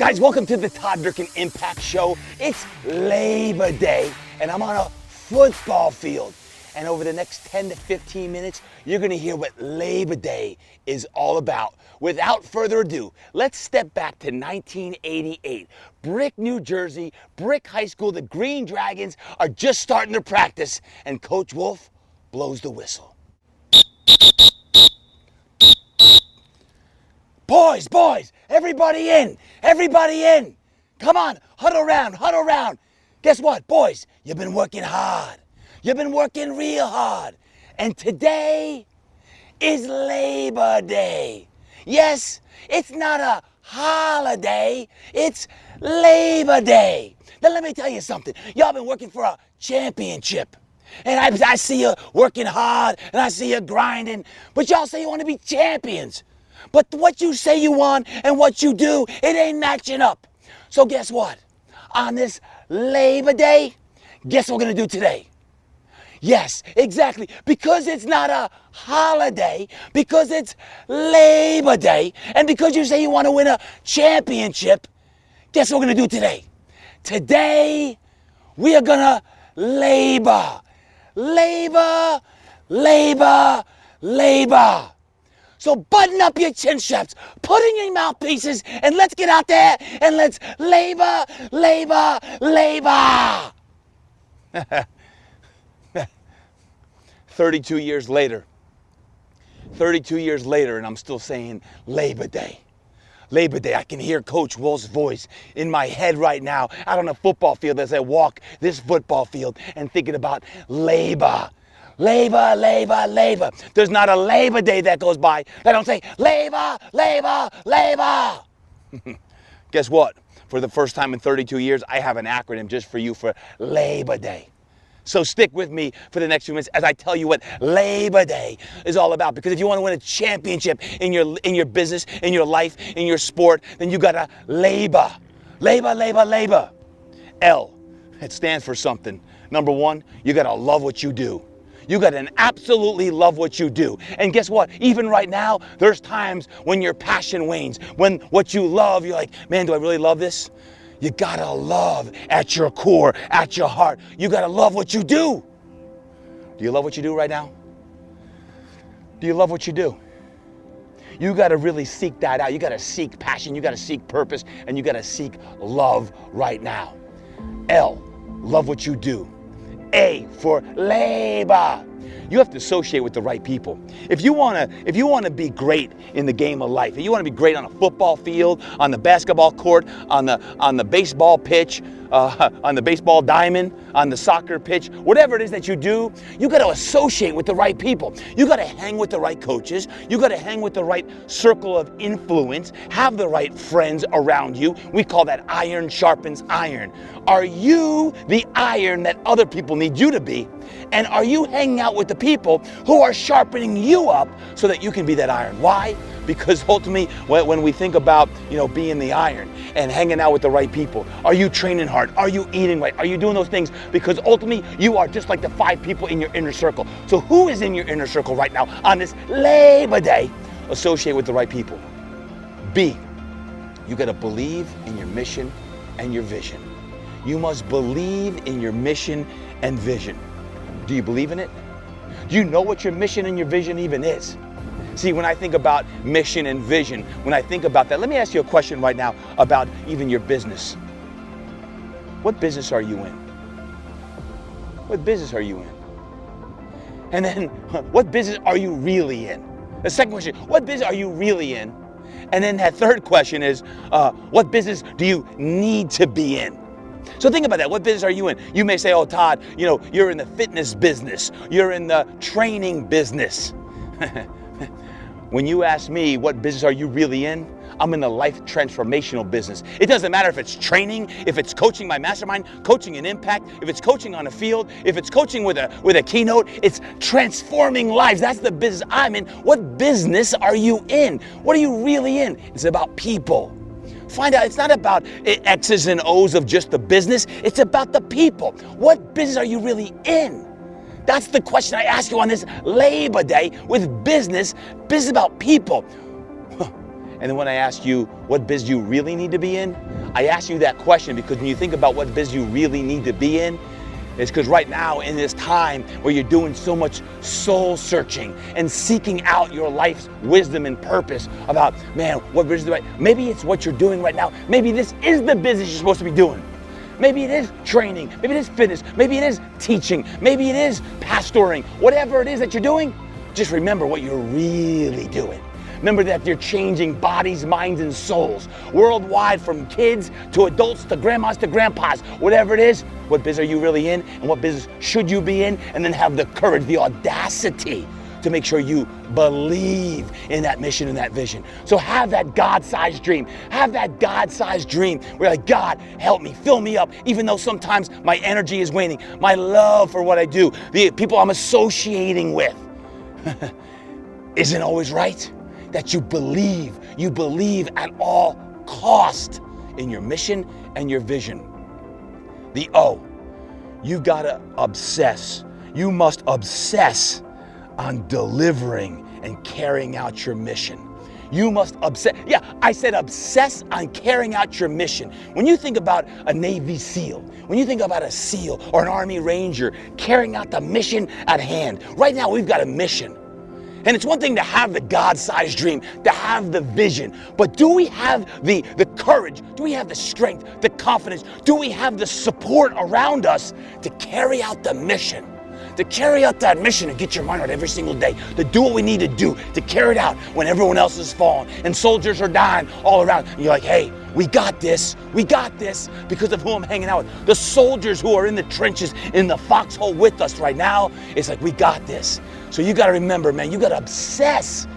Guys, welcome to the Todd Durkin IMPACT Show. It's Labor Day, and I'm on a football field. And over the next 10 to 15 minutes, you're gonna hear what Labor Day is all about. Without further ado, let's step back to 1988. Brick, New Jersey, Brick High School. The Green Dragons are just starting to practice, and Coach Wolf blows the whistle. Boys, everybody in, Come on, huddle around. Guess what, boys? You've been working hard. You've been working real hard. And today is Labor Day. Yes, it's not a holiday, it's Labor Day. Now let me tell you something. Y'all been working for a championship. And I see you working hard, and I see you grinding, but y'all say you want to be champions. But what you say you want and what you do, it ain't matching up. So guess what? On this Labor Day, guess what we're going to do today? Yes, exactly. Because it's not a holiday, because it's Labor Day, and because you say you want to win a championship, guess what we're going to do today? Today, we are going to labor. Labor. So button up your chin straps, put in your mouthpieces, and let's get out there and let's labor. 32 years later, and I'm still saying Labor Day. Labor Day. I can hear Coach Wolf's voice in my head right now out on a football field as I walk this football field and thinking about labor. Labor. There's not a Labor Day that goes by that don't say labor. Guess what? For the first time in 32 years, I have an acronym just for you for Labor Day. So stick with me for the next few minutes as I tell you what Labor Day is all about. Because if you want to win a championship in your business, in your life, in your sport, then you gotta labor. Labor. L, it stands for something. Number one, you gotta love what you do. You gotta absolutely love what you do. And guess what? Even right now, there's times when your passion wanes. When what you love, you're like, man, do I really love this? You gotta love at your core, at your heart. You gotta love what you do. Do you love what you do right now? Do you love what you do? You gotta really seek that out. You gotta seek passion, you gotta seek purpose, and you gotta seek love right now. L, love what you do. A for labor. You have to associate with the right people. If you wanna be great in the game of life, if you wanna be great on a football field, on the basketball court, on the baseball pitch, on the baseball diamond, on the soccer pitch, whatever it is that you do, you got to associate with the right people. You got to hang with the right coaches. You got to hang with the right circle of influence. Have the right friends around you. We call that iron sharpens iron. Are you the iron that other people need you to be? And are you hanging out with the people who are sharpening you up so that you can be that iron? Why? Because ultimately, when we think about, being the iron and hanging out with the right people, are you training hard? Are you eating right? Are you doing those things? Because ultimately, you are just like the 5 people in your inner circle. So who is in your inner circle right now on this Labor Day? Associate with the right people. B, you got to believe in your mission and your vision. You must believe in your mission and vision. Do you believe in it? Do you know what your mission and your vision even is? See, when I think about mission and vision, when I think about that, let me ask you a question right now about even your business. What business are you in? What business are you in? And then, what business are you really in? The second question, what business are you really in? And then that third question is, what business do you need to be in? So think about that. What business are you in? You may say, oh, Todd, you're in the fitness business. You're in the training business. When you ask me, what business are you really in? I'm in the life transformational business. It doesn't matter if it's training, if it's coaching my mastermind, coaching an impact, if it's coaching on a field, if it's coaching with a keynote, it's transforming lives. That's the business I'm in. What business are you in? What are you really in? It's about people. Find out, it's not about X's and O's of just the business. It's about the people. What business are you really in? That's the question I ask you on this Labor Day with business about people. And then when I ask you what biz you really need to be in, I ask you that question because when you think about what biz you really need to be in, it's because right now in this time where you're doing so much soul searching and seeking out your life's wisdom and purpose about, man, what business do I, maybe it's what you're doing right now. Maybe this is the business you're supposed to be doing. Maybe it is training, maybe it is fitness, maybe it is teaching, maybe it is pastoring. Whatever it is that you're doing, just remember what you're really doing. Remember that you're changing bodies, minds, and souls worldwide, from kids to adults to grandmas to grandpas. Whatever it is, what biz are you really in and what business should you be in? And then have the courage, the audacity to make sure you believe in that mission and that vision. So have that God-sized dream. Have that God-sized dream where you're like, God, help me, fill me up, even though sometimes my energy is waning. My love for what I do, the people I'm associating with isn't always right. That you believe at all cost in your mission and your vision. The O, you gotta obsess. You must obsess on delivering and carrying out your mission. You must obsess. Yeah, I said obsess on carrying out your mission. When you think about a Navy SEAL, when you think about a SEAL or an Army Ranger carrying out the mission at hand, right now we've got a mission. And it's one thing to have the God-sized dream, to have the vision, but do we have the courage? Do we have the strength, the confidence? Do we have the support around us to carry out the mission? To carry out that mission and get your mind right every single day, to do what we need to do, to carry it out when everyone else is falling and soldiers are dying all around. And you're like, hey, we got this because of who I'm hanging out with. The soldiers who are in the trenches, in the foxhole with us right now, it's like, we got this. So you gotta remember, man, you gotta obsess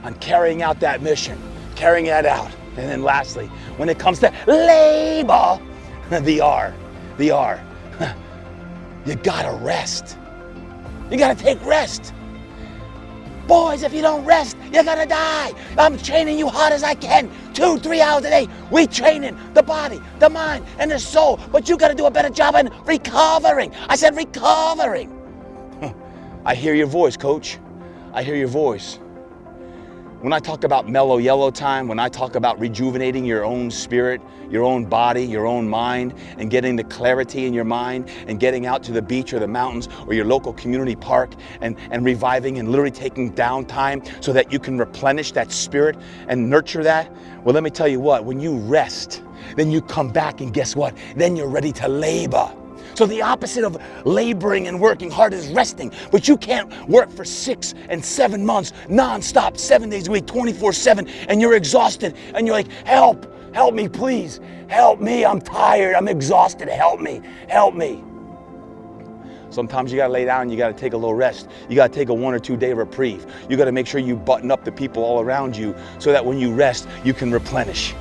on carrying out that mission, carrying that out. And then lastly, when it comes to labor, the R, you gotta rest. You gotta take rest. Boys, if you don't rest, you're gonna die. I'm training you hard as I can, 2-3 hours a day. We training the body, the mind, and the soul, but you gotta do a better job in recovering. I said recovering. I hear your voice, coach. I hear your voice. When I talk about mellow yellow time, when I talk about rejuvenating your own spirit, your own body, your own mind, and getting the clarity in your mind, and getting out to the beach or the mountains or your local community park and reviving and literally taking downtime so that you can replenish that spirit and nurture that, well, let me tell you what, when you rest, then you come back and guess what? Then you're ready to labor. So the opposite of laboring and working hard is resting. But you can't work for 6 and 7 months, nonstop, 7 days a week, 24/7, and you're exhausted. And you're like, help me, please. Help me, I'm tired, I'm exhausted, help me. Sometimes you gotta lay down and you gotta take a little rest. You gotta take a 1 or 2 day reprieve. You gotta make sure you button up the people all around you so that when you rest, you can replenish.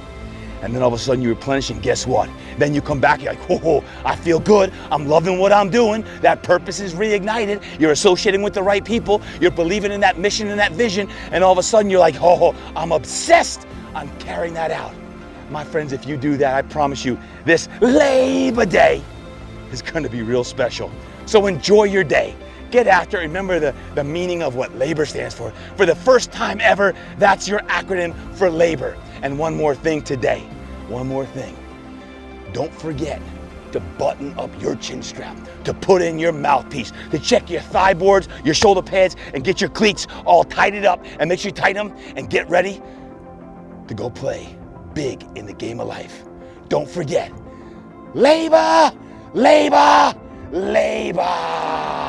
And then all of a sudden you replenish, and guess what? Then you come back, you're like, whoa, I feel good. I'm loving what I'm doing. That purpose is reignited. You're associating with the right people. You're believing in that mission and that vision. And all of a sudden you're like, oh, I'm obsessed on carrying that out. My friends, if you do that, I promise you, this Labor Day is gonna be real special. So enjoy your day. Get after it. Remember the meaning of what labor stands for. For the first time ever, that's your acronym for labor. And one more thing today, one more thing. Don't forget to button up your chin strap, to put in your mouthpiece, to check your thigh boards, your shoulder pads, and get your cleats all tightened up, and make sure you tighten them and get ready to go play big in the game of life. Don't forget, labor, labor, labor.